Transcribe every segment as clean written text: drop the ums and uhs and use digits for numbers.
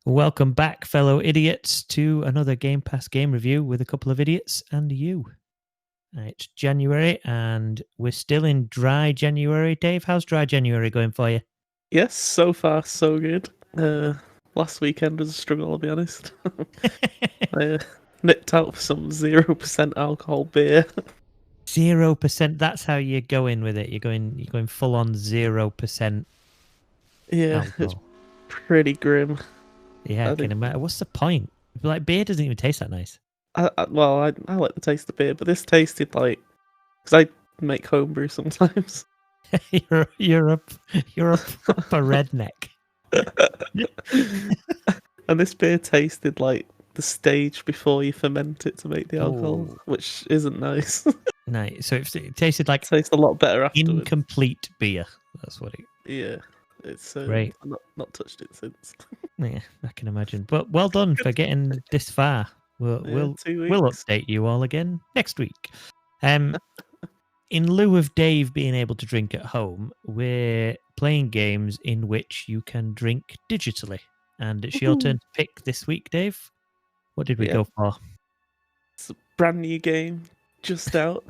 Welcome back, fellow idiots, to another Game Pass game review with a couple of idiots and you. It's January, and we're still in dry January. Dave, how's dry January going for you? Yes, so far so good. Last weekend was a struggle, I'll be honest. I nipped out for some 0% alcohol beer. 0%. That's how you're going with it. You're going full on 0%. Yeah, alcohol. it's pretty grim. Yeah, I can imagine. What's the point? Like, beer doesn't even taste that nice. I like the taste of beer, but this tasted like, because I make homebrew sometimes. you're a proper redneck. And this beer tasted like the stage before you ferment it to make the alcohol, which isn't nice. Nice. So it tasted like It tastes a lot better afterwards. Incomplete beer. That's what it. Yeah, it's Great. I've not touched it since. Yeah, I can imagine. But well done for getting this far. We'll update you all again next week. In lieu of Dave being able to drink at home, we're playing games in which you can drink digitally. And it's your turn to pick this week, Dave. What did we go for? It's a brand new game, just out.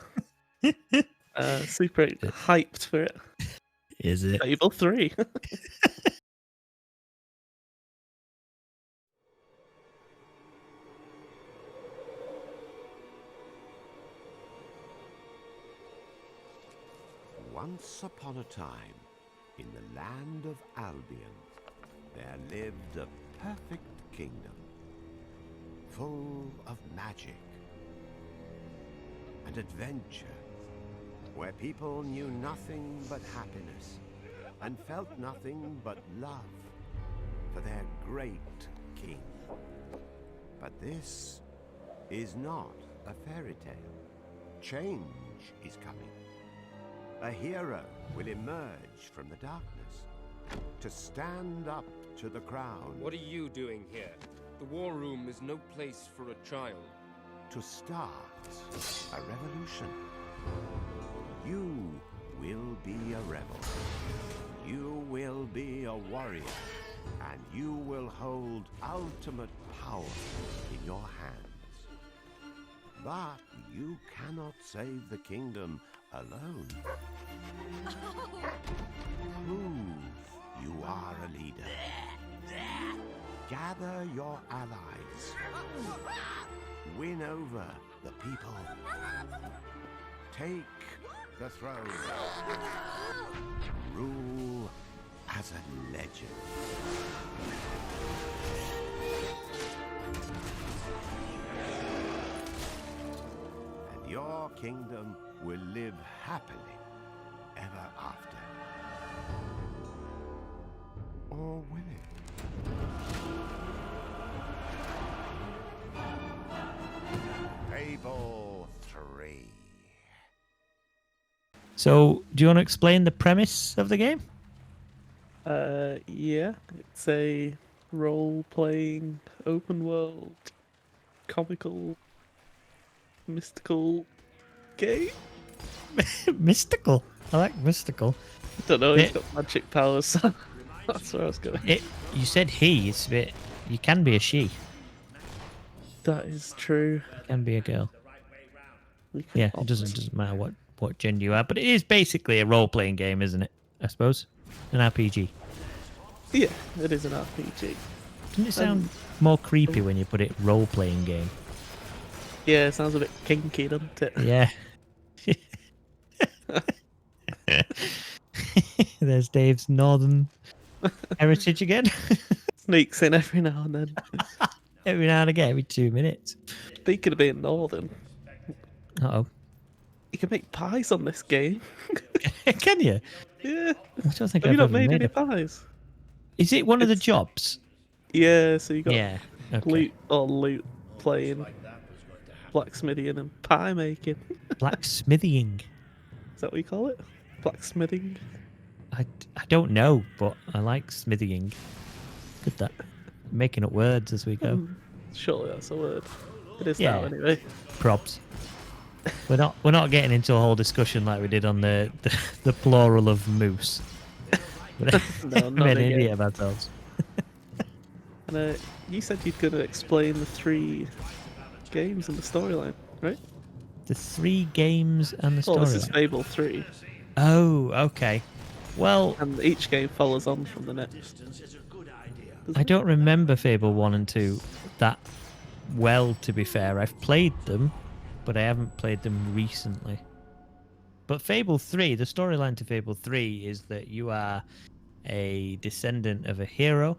Super hyped for it. Is it? Fable 3. Once upon a time, in the land of Albion, there lived a perfect kingdom, full of magic and adventure, where people knew nothing but happiness and felt nothing but love for their great king. But this is not a fairy tale. Change is coming. A hero will emerge from the darkness to stand up to the crown. What are you doing here? The war room is no place for a child. To start a revolution. You will be a rebel. You will be a warrior. And you will hold ultimate power in your hands. But you cannot save the kingdom alone. Prove you are a leader. Gather your allies. Win over the people. Take the throne. Rule as a legend. And your kingdom will live happily ever after. Or will it? Fable 3. So, do you want to explain the premise of the game? Yeah, it's a role-playing, open-world, comical, mystical game. Mystical. I like mystical. I don't know, he's got magic powers, so that's where I was going. You said he, it's a bit... You can be a she. That is true. You can be a girl. Yeah, it doesn't matter what gender you are, but it is basically a role-playing game, isn't it? I suppose. An RPG. Yeah, it is an RPG. Doesn't it sound more creepy when you put it role-playing game? Yeah, it sounds a bit kinky, doesn't it? Yeah. There's Dave's northern heritage again. Sneaks in every now and then. Every now and again, every 2 minutes. Speaking of being northern, Uh-oh. you can make pies on this game. Can you? Yeah. I don't think Have I've you not ever made any a... pies? Is it one of the jobs? Yeah, so you got okay. loot playing, blacksmithing and pie making. Blacksmithing. Is that what you call it? Blacksmithing? I don't know, but I like smithing. Good that. Making up words as we go. Surely that's a word. It is now anyway. Props. We're not getting into a whole discussion like we did on the plural of moose. No, not made an again. idiot of ourselves. And you said you're going to explain the 3 games and the storyline, right? The 3 games and the storyline. Well, this is Fable 3. Oh, okay. Well, and each game follows on from the next. I don't remember Fable 1 and 2 that well, to be fair. I've played them, but I haven't played them recently. But Fable 3, the storyline to Fable 3 is that you are a descendant of a hero.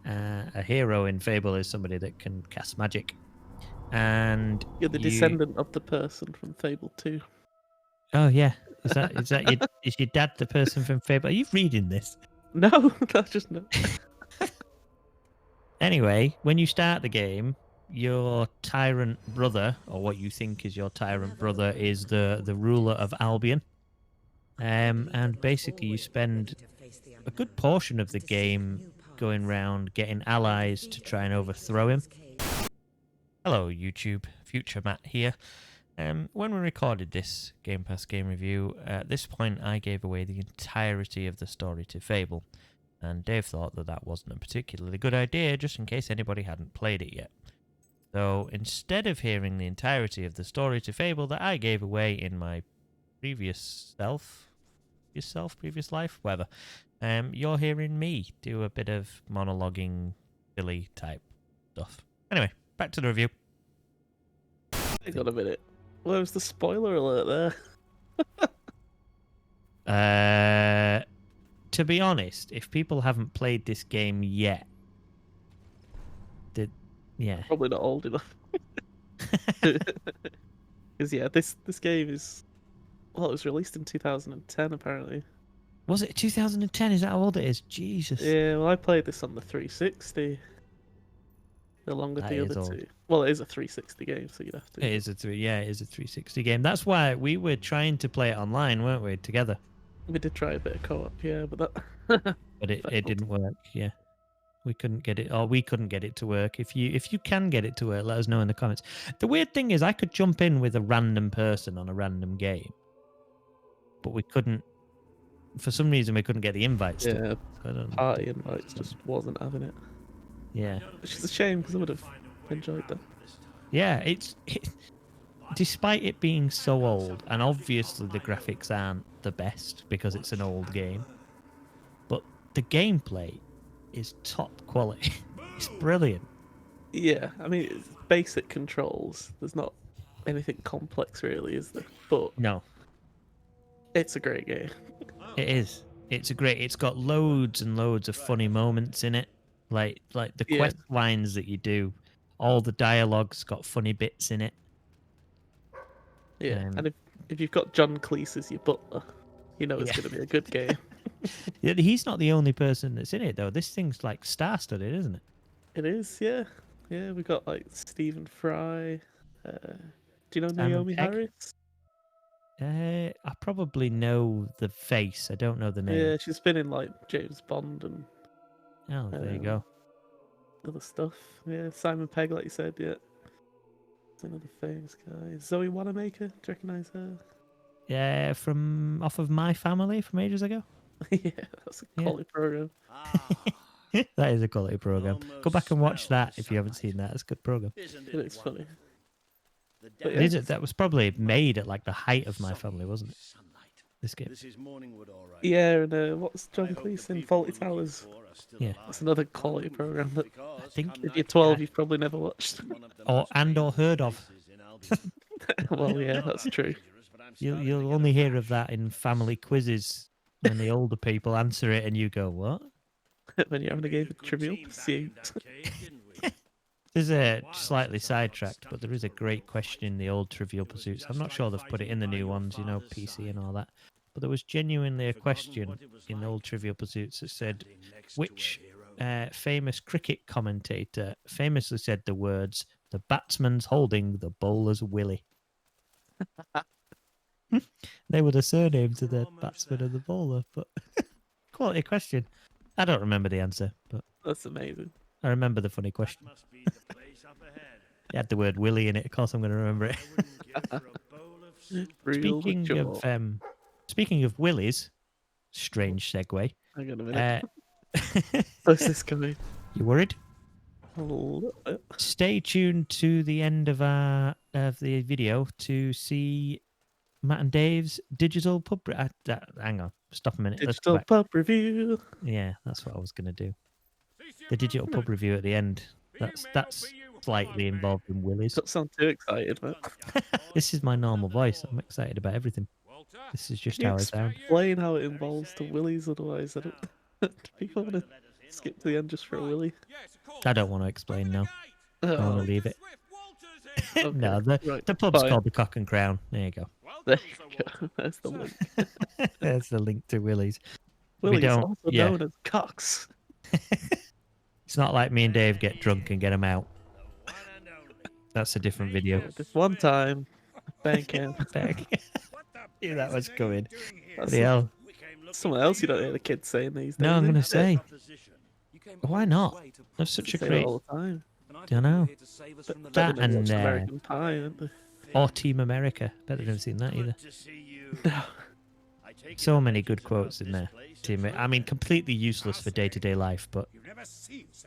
A hero in Fable is somebody that can cast magic. And you're the descendant of the person from Fable 2. Oh yeah, is your dad the person from Fable? Are you reading this? No, that's just no. Anyway, when you start the game, your tyrant brother, or what you think is your tyrant brother, is the ruler of Albion. And basically you spend a good portion of the game going around getting allies to try and overthrow him. Hello YouTube, Future Matt here. When we recorded this Game Pass Game Review, at this point I gave away the entirety of the story to Fable, and Dave thought that that wasn't a particularly good idea, just in case anybody hadn't played it yet. So instead of hearing the entirety of the story to Fable that I gave away in my previous life, whatever, you're hearing me do a bit of monologuing, silly type stuff. Anyway, back to the review. Hang on a minute. Where was the spoiler alert there? To be honest, if people haven't played this game yet, yeah, probably not old enough. Because yeah, this game is, well, it was released in 2010 apparently. Was it 2010? Is that how old it is? Jesus. Yeah, well, I played this on the 360. Along with the other 2. Well, it is a 360 game, so you'd have to. It is a 360 game. That's why we were trying to play it online, weren't we? Together. We did try a bit of co-op, yeah, but that. But it didn't work. Yeah, we couldn't get it, or we couldn't get it to work. If you can get it to work, let us know in the comments. The weird thing is, I could jump in with a random person on a random game, but we couldn't. For some reason, we couldn't get the invites. Yeah, party invites just wasn't having it. Yeah, which is a shame because I would have enjoyed that. Yeah, despite it being so old, and obviously the graphics aren't the best because it's an old game, but the gameplay is top quality. It's brilliant. Yeah, I mean, it's basic controls. There's not anything complex really, is there? But no, it's a great game. It is. It's got loads and loads of funny moments in it. Like the quest lines that you do, all the dialogue's got funny bits in it. Yeah, and if you've got John Cleese as your butler, you know it's going to be a good game. Yeah, he's not the only person that's in it though. This thing's like star-studded, isn't it? It is, yeah. Yeah, we got like Stephen Fry. Do you know Naomi Harris? I probably know the face. I don't know the name. Yeah, she's been in like James Bond and. Oh, there you go. Other stuff, yeah. Simon Pegg, like you said, yeah. It's another famous guy. Zoe Wanamaker, do you recognise her? Yeah, from off of My Family from ages ago. Yeah, that's a quality program. That is a quality program. Go back and watch that if you haven't seen that. It's a good program. It's funny. That was probably made at like the height of My Family, wasn't it? This game. Yeah, and what's John Cleese in Fawlty Towers? Yeah, that's another quality program that I think if you're 12, you've probably never watched or heard of. Well, yeah, that's true. You'll only hear of that in family quizzes when the older people answer it, and you go, "What?" When you're having a game of Trivial Pursuit. There's a slightly sidetracked, but there is a great question in the old Trivial Pursuits. I'm not sure they've put it in the new ones, you know, PC and all that. But there was genuinely a question in old Trivial Pursuits that said, which famous cricket commentator famously said the words, "The batsman's holding the bowler's willy." They were the surname to the batsman and the bowler, but quality question. I don't remember the answer, but that's amazing. I remember the funny question. It had the word willy in it. Of course I'm going to remember it. Speaking of willies, strange segue. Hang on a minute. Where's this coming? You worried? Stay tuned to the end of the video to see Matt and Dave's digital pub. Hang on, stop a minute. Let's go Digital back. pub review. Yeah, that's what I was going to do. The digital pub review at the end. That's slightly involved in Willy's. Don't sound too excited, man. This is my normal voice. I'm excited about everything. This is just Can you how I sound. explain how it involves the willies, otherwise I don't... Do people want to skip to the end just for a willy? I don't want to explain now. I want to leave it. Okay, No, right, the pub's fine. called the Cock and Crown. There you go. There you go. There's the link. There's the link to Willy's. Willy's don't- also yeah. known as Cox. It's not like me and Dave get drunk and get them out. That's a different video. This one time, bank camp. Yeah, that was coming. That's Bloody hell. someone else you don't hear the kids saying these days. No, I'm going to isn't it? say. Why not? That's such a They say great. it all the time. I know. But That better than and, watching American Pie, aren't they? Or Team America. Bet they've never seen that either. No. So many good quotes in there. I mean, completely useless for day-to-day life, but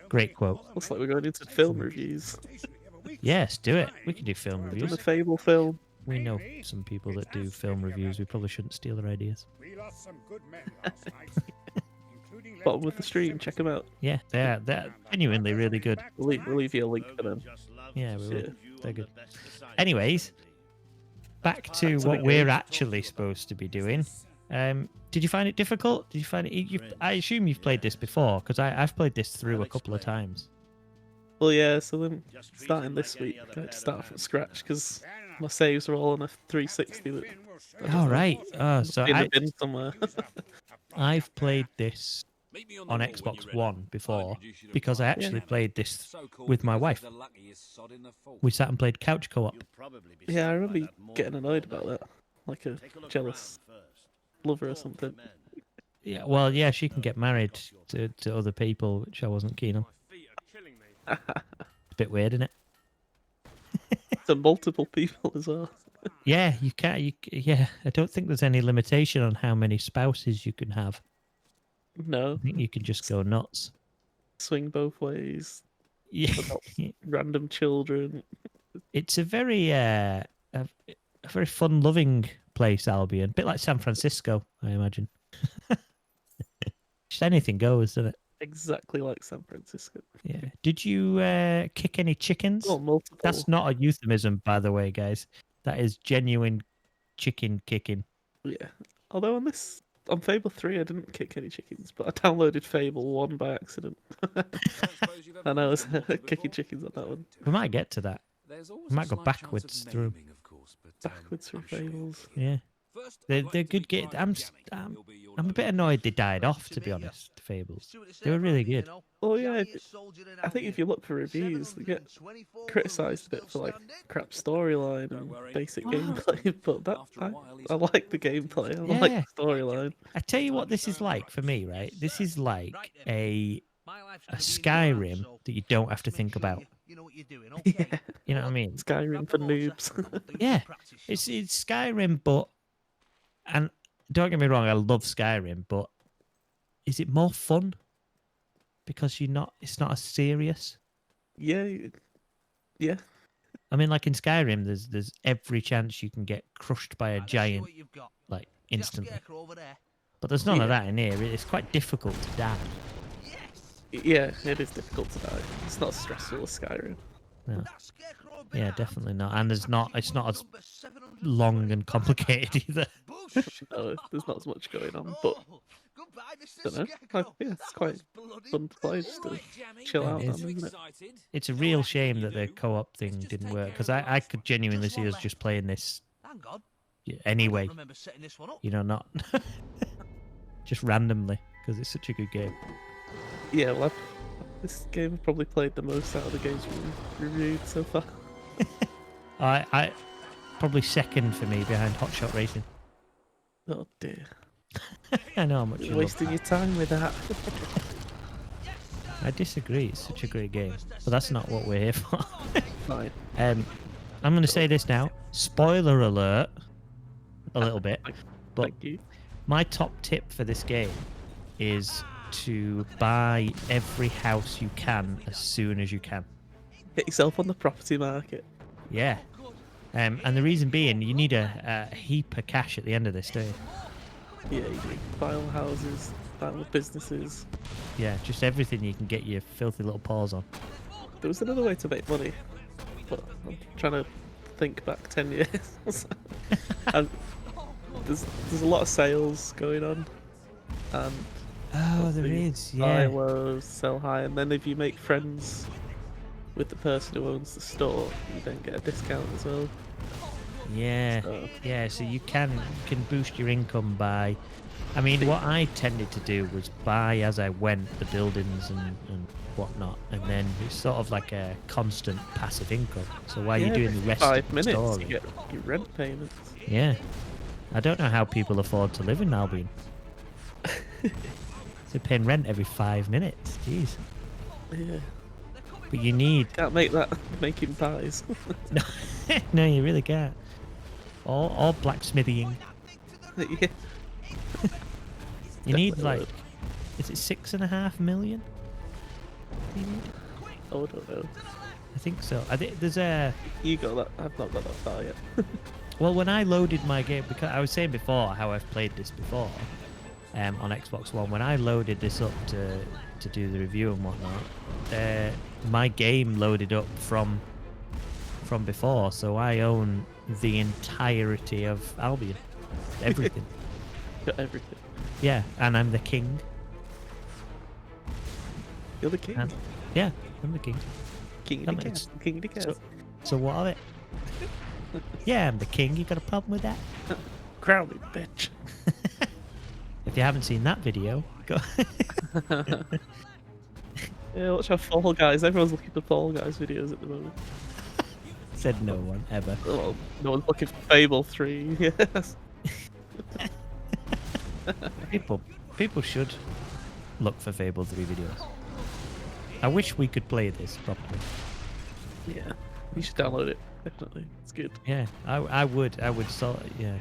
great quote. Looks like we're going into film reviews. Yes, do it. We can do film Done reviews. the Fable film. We know some people that do film reviews. We probably shouldn't steal their ideas. Bottom of the stream, check them out. Yeah, they're genuinely really good. We'll leave you a link for them. Yeah, we will. Yeah. They're good. Anyways, back to what we're actually supposed to be doing. Did you find it difficult? Did you find it? I assume you've played this before, because I've played this through a couple of times. Well, yeah, so then starting this week, I had to start from scratch because my saves are all on a 360. All right. So In the bin somewhere. I've played this on Xbox One before because I actually played this with my wife. We sat and played couch co-op. Yeah, I remember you getting annoyed about that. Like a jealous lover or something. Yeah, well, yeah, she can get married to other people, which I wasn't keen on. It's a bit weird, isn't it? To multiple people as well. Yeah, you can't. Yeah, I don't think there's any limitation on how many spouses you can have. No, I think you can just go nuts. swing both ways. Yeah, Random children. it's a very fun-loving place, Albion. A bit like San Francisco, I imagine. Just anything goes, doesn't it? Exactly like San Francisco. Yeah. Did you kick any chickens? Oh, multiple. That's not a euphemism, by the way, guys. That is genuine chicken kicking. Yeah. Although on Fable 3, I didn't kick any chickens, but I downloaded Fable 1 by accident. And I was kicking chickens on that one. We might get to that. We might go backwards through. Backwards through Fables. Yeah. They're good games. I'm a bit annoyed they died off, to be honest, Fables. They were really good. Oh yeah, I think if you look for reviews, they get criticised a bit for like crap storyline and basic gameplay, but I like the gameplay, I like the storyline. I tell you what this is like for me, right? This is like a Skyrim that you don't have to think about. Yeah. You know what I mean? Skyrim for noobs. Yeah, it's Skyrim, but and don't get me wrong, I love Skyrim, but is it more fun because it's not as serious? Yeah. I mean, like in Skyrim, there's every chance you can get crushed by a giant, like instantly. But there's none of that in here. It's quite difficult to die. Yeah, it is difficult to die. It's not as stressful as Skyrim. No. Yeah, definitely not. And it's not as long and complicated either. No, there's not as much going on, but I don't know. It's quite fun to play, just to chill out on, isn't it? It's a real shame that the co-op thing didn't work, because I could genuinely see us just playing this anyway. You know, not just randomly, because it's such a good game. Yeah, well, this game I've probably played the most out of the games we've reviewed so far. I probably second for me behind Hot Shot Racing. Oh dear. I know how much You're you wasting love your time with that. I disagree. It's such a great game, but that's not what we're here for. Fine. I'm going to say this now. Spoiler alert. A little bit, but Thank you. my top tip for this game is to buy every house you can as soon as you can. Get yourself on the property market. Yeah. And the reason being, you need a heap of cash at the end of this, don't you? Yeah, you do. Buy all houses, buy all the businesses. Yeah, just everything you can get your filthy little paws on. There was another way to make money, but I'm trying to think back 10 years. And there's a lot of sales going on, and there is, buy yeah. low, sell high, and then if you make friends with the person who owns the store, you then get a discount as well. Yeah, yeah. So you can boost your income by. I mean, what I tended to do was buy as I went the buildings and whatnot, and then it's sort of like a constant passive income. So while you're doing the rest of 5 the minutes, story, you get your rent payments. yeah. I don't know how people afford to live in Albion. They're paying rent every 5 minutes. Jeez. Yeah. But you need. Can't make that making pies. No, no, you really can't. Or blacksmithing. Yeah. You need Definitely like, is it 6.5 million? You need? Oh, I don't know. I think so. I think there's a. You got that? I've not got that far yet. Well, when I loaded my game, because I was saying before how I've played this before, on Xbox One. When I loaded this up to do the review and whatnot, my game loaded up from before, so I own the entirety of Albion, everything. Got everything. Yeah, and I'm the king. You're the king. Yeah, I'm the king. King of the cast. King of the cast. So what of it? Yeah, I'm the king. You got a problem with that? Crown me, bitch. If you haven't seen that video, go. Yeah, watch our Fall Guys. Everyone's looking for Fall Guys videos at the moment. Said no one ever. Oh, no one's looking for Fable 3. Yes. People should look for Fable 3 videos. I wish we could play this properly. Yeah, you should download it. Definitely, it's good. Yeah, I would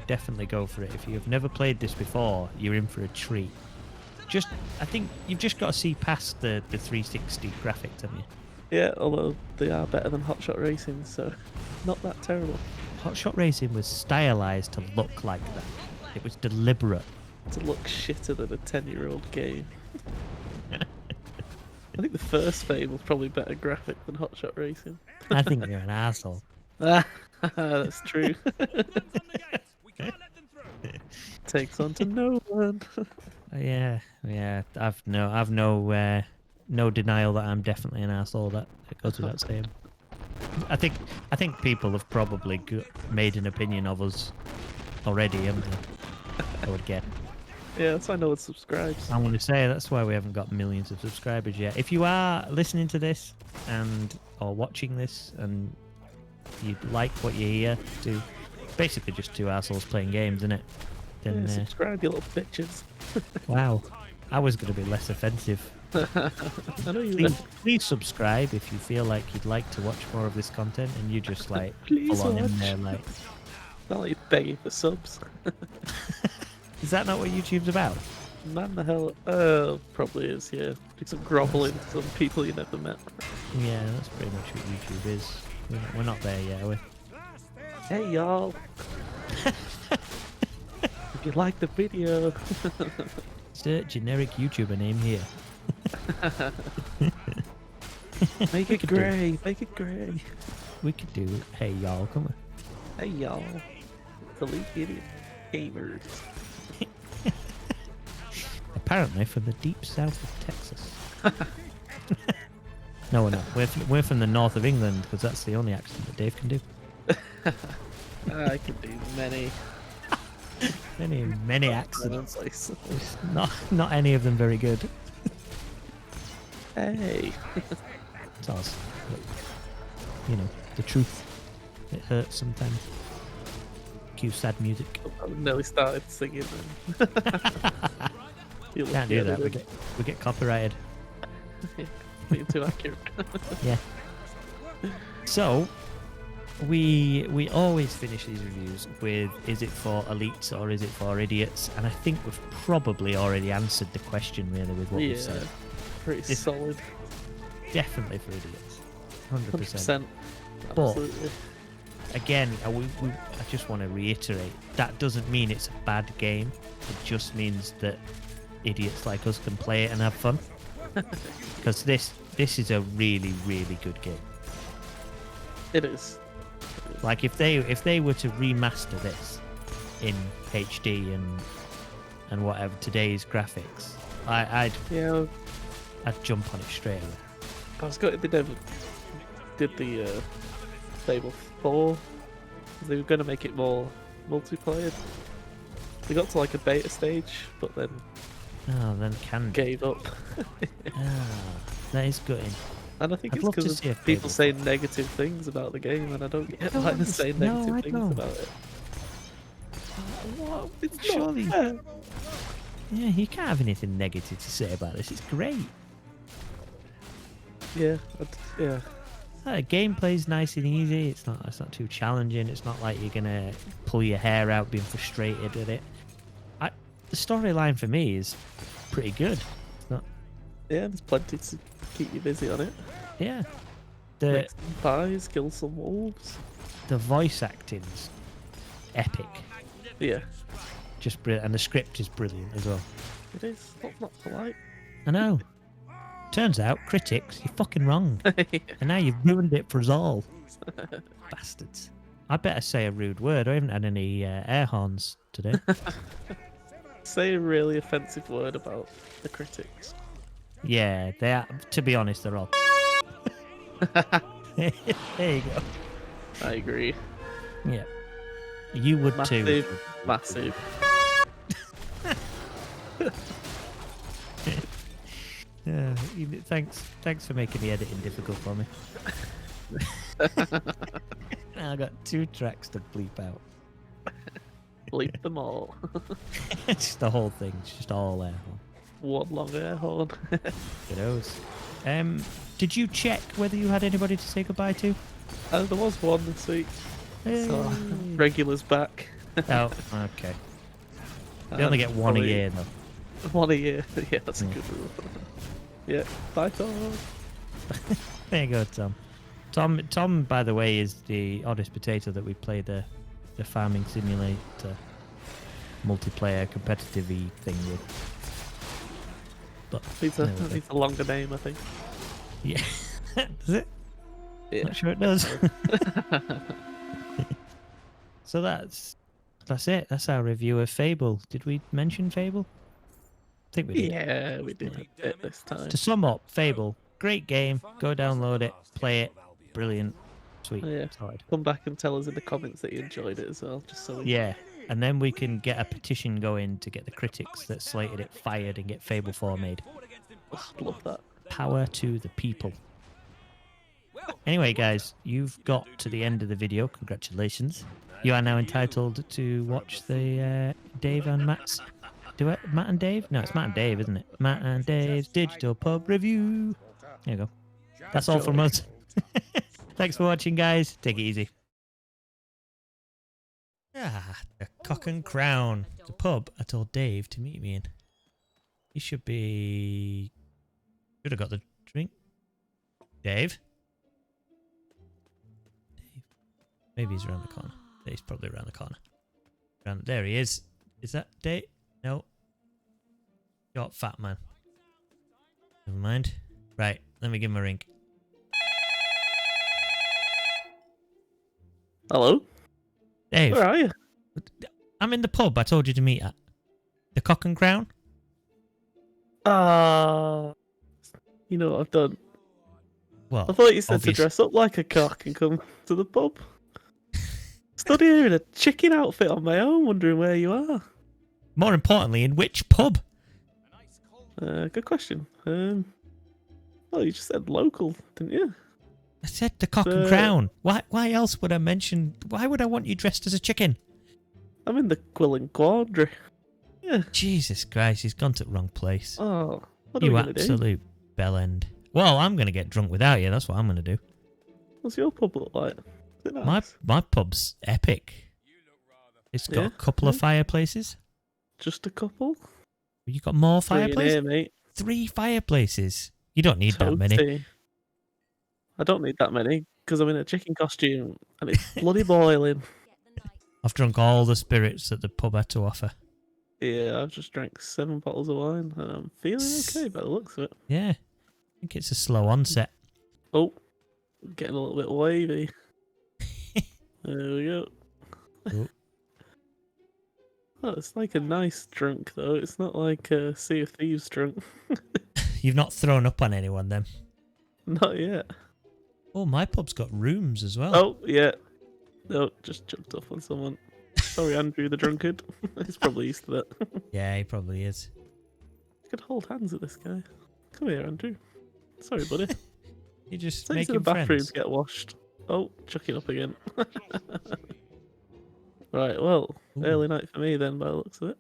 definitely go for it. If you've never played this before, you're in for a treat. I think you've just got to see past the 360 graphics, haven't you? Yeah, although they are better than Hot Shot Racing, so not that terrible. Hot Shot Racing was stylized to look like that. It was deliberate. To look shitter than a 10-year-old game. I think the first Fable's probably better graphic than Hot Shot Racing. I think you're an asshole. That's true. Takes on to no one. Yeah. I've no denial that I'm definitely an asshole. That goes without saying. I think people have probably made an opinion of us already, haven't they? I would get. Yeah, that's why no one subscribes. I want to say that's why we haven't got millions of subscribers yet. If you are listening to this or watching this and you like what you hear, do basically just two assholes playing games, isn't it? Then subscribe, you little bitches. Wow, I was going to be less offensive. I know you. Please subscribe if you feel like you'd like to watch more of this content, and you just like Please full on watch. in there like. Not like you're begging for subs. Is that not what YouTube's about? Man, the hell. Probably is. Yeah, do some groveling to some people you never met. Yeah, that's pretty much what YouTube is. We're not there yet, are we? Hey y'all. If you like the video. Insert generic YouTuber name here. Make it grey. Make it grey. We could do it. Hey y'all, come on. Hey y'all. Delete idiot gamers. Apparently from the deep south of Texas. No, we're not. We're from the north of England because that's the only accent that Dave can do. I can do many accents. accents. Not any of them very good. Hey. It's ours. But, you know, the truth. It hurts sometimes. Cue sad music. I nearly started singing then. Can't do that. We get copyrighted. Being too accurate. Yeah. So, we always finish these reviews with, is it for elites or is it for idiots? And I think we've probably already answered the question really with what we've said. Pretty solid. Definitely for idiots. 100%. Absolutely. But again, I just want to reiterate, that doesn't mean it's a bad game. It just means that idiots like us can play it and have fun. Because this is a really, really good game. It is. Like if they were to remaster this in HD and whatever today's graphics, I'd jump on it straight away. I was good. They never did the Fable 4. They were going to make it more multiplayer. They got to like a beta stage, but then gave up. That is gutting. And I think it's because of people saying negative things about the game, and I don't get why they're saying negative things about it. What? It's surely. not fair. Yeah, you can't have anything negative to say about this. It's great. Yeah. Gameplay's nice and easy. It's not too challenging. It's not like you're gonna pull your hair out being frustrated with it. The storyline for me is pretty good. It's not. Yeah, there's plenty to keep you busy on it. Yeah. Make some pies, kill some wolves. The voice acting's epic. Yeah. Just brilliant, and the script is brilliant as well. It is. What's not polite? I know. Turns out, critics, you're fucking wrong. And now you've ruined it for us all. Bastards. I better say a rude word. I haven't had any air horns today. Say a really offensive word about the critics. Yeah, they are. To be honest, they're all. There you go. I agree. Yeah. You would too. Massive. Yeah, thanks for making the editing difficult for me. Now I got 2 tracks to bleep out. Bleep them all. It's just the whole thing. It's just all air horn. One long air horn. It knows. Did you check whether you had anybody to say goodbye to? There was one this week. So, regulars back. Oh, okay. They only get one a year though. One a year. Yeah, that's a good rule. Yeah. Bye, Tom. There you go, Tom. Tom, by the way, is the oddest potato that we play the farming simulator multiplayer competitive-y thing with. But needs a longer name, I think. Yeah. Does it? Yeah. Not sure it does. So that's it. That's our review of Fable. Did we mention Fable? I think we did. Yeah, we did it this time. To sum up, Fable, great game. Go download it, play it. Brilliant. Sweet. Yeah. Solid. Come back and tell us in the comments that you enjoyed it as well, just so we... Yeah, and then we can get a petition going to get the critics that slated it fired and get Fable 4 made. I'd love that. Power to the people. Anyway, guys, you've got to the end of the video. Congratulations. You are now entitled to watch the Dave and Matt's... Matt and Dave? No, it's Matt and Dave, isn't it? Matt and Dave's Digital Pub Review. There you go. That's all from us. Thanks for watching, guys. Take it easy. Ah, the Cock and Crown. The pub I told Dave to meet me in. He should have got the drink. Dave? Maybe he's around the corner. He's probably around the corner. There he is. Is that Dave? No. Short fat man. Never mind. Right, let me give him a ring. Hello? Dave. Where are you? I'm in the pub I told you to meet at. The Cock and Crown? You know what I've done? Well, I thought you said to dress up like a cock and come to the pub. Stood here in a chicken outfit on my own, wondering where you are. More importantly, in which pub? Good question. Well, you just said local, didn't you? I said the Cock and Crown. Why else would I mention... Why would I want you dressed as a chicken? I'm in the Quill and Quandary. Yeah. Jesus Christ, he's gone to the wrong place. Oh, what are you we going to do? absolute bellend. Well, I'm going to get drunk without you. That's what I'm going to do. What's your pub look like? Nice. My pub's epic. It's got a couple of fireplaces. Just a couple? You got more 3 in fireplaces? here, mate. 3 fireplaces. You don't need that many. I don't need that many because I'm in a chicken costume and it's bloody boiling. I've drunk all the spirits that the pub had to offer. Yeah, I've just drank 7 bottles of wine and I'm feeling okay by the looks of it. Yeah. I think it's a slow onset. Oh, getting a little bit wavy. There we go. Oh, it's like a nice drunk though. It's not like a Sea of Thieves drunk. You've not thrown up on anyone then? Not yet. Oh, my pub's got rooms as well. Oh, yeah. No, just jumped off on someone. Sorry, Andrew the drunkard. He's probably used to that. Yeah, he probably is. I could hold hands with this guy. Come here, Andrew. Sorry, buddy. You just Take to making the bathroom friends. to get washed. Oh, chucking up again. Right, well, early night for me then, by the looks of it.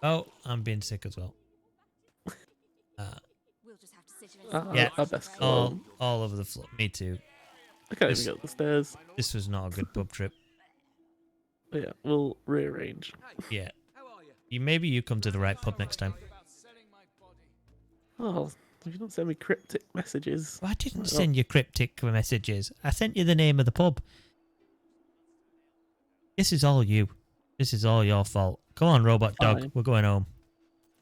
Oh, I'm being sick as well. Yeah, I best go home. All over the floor. Me too. I can't even go up the stairs. This was not a good pub trip. But yeah, we'll rearrange. Yeah. Maybe you come to the right pub next time. Oh, if you don't send me cryptic messages. Well, I didn't send you cryptic messages. I sent you the name of the pub. This is all you. This is all your fault. Come on, robot dog. We're going home.